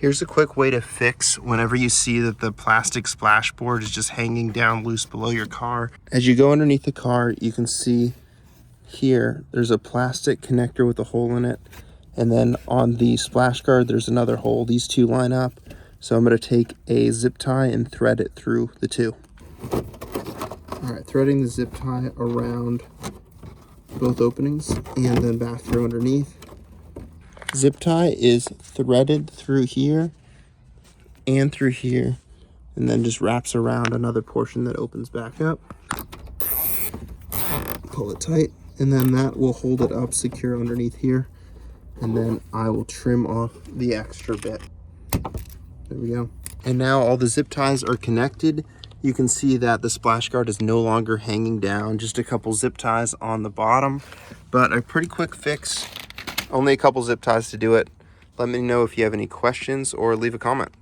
Here's a quick way to fix whenever you see that the plastic splashboard is just hanging down loose below your car. As you go underneath the car, you can see here, there's a plastic connector with a hole in it. And then on the splash guard, there's another hole. These two line up. So I'm going to take a zip tie and thread it through the two. All right, threading the zip tie around both openings and then back through underneath. Zip tie is threaded through here and through here, and then just wraps around another portion that opens back up. Pull it tight, and then that will hold it up secure underneath here. And then I will trim off the extra bit. There we go. And now all the zip ties are connected. You can see that the splash guard is no longer hanging down, just a couple zip ties on the bottom, but a pretty quick fix. Only a couple zip ties to do it. Let me know if you have any questions or leave a comment.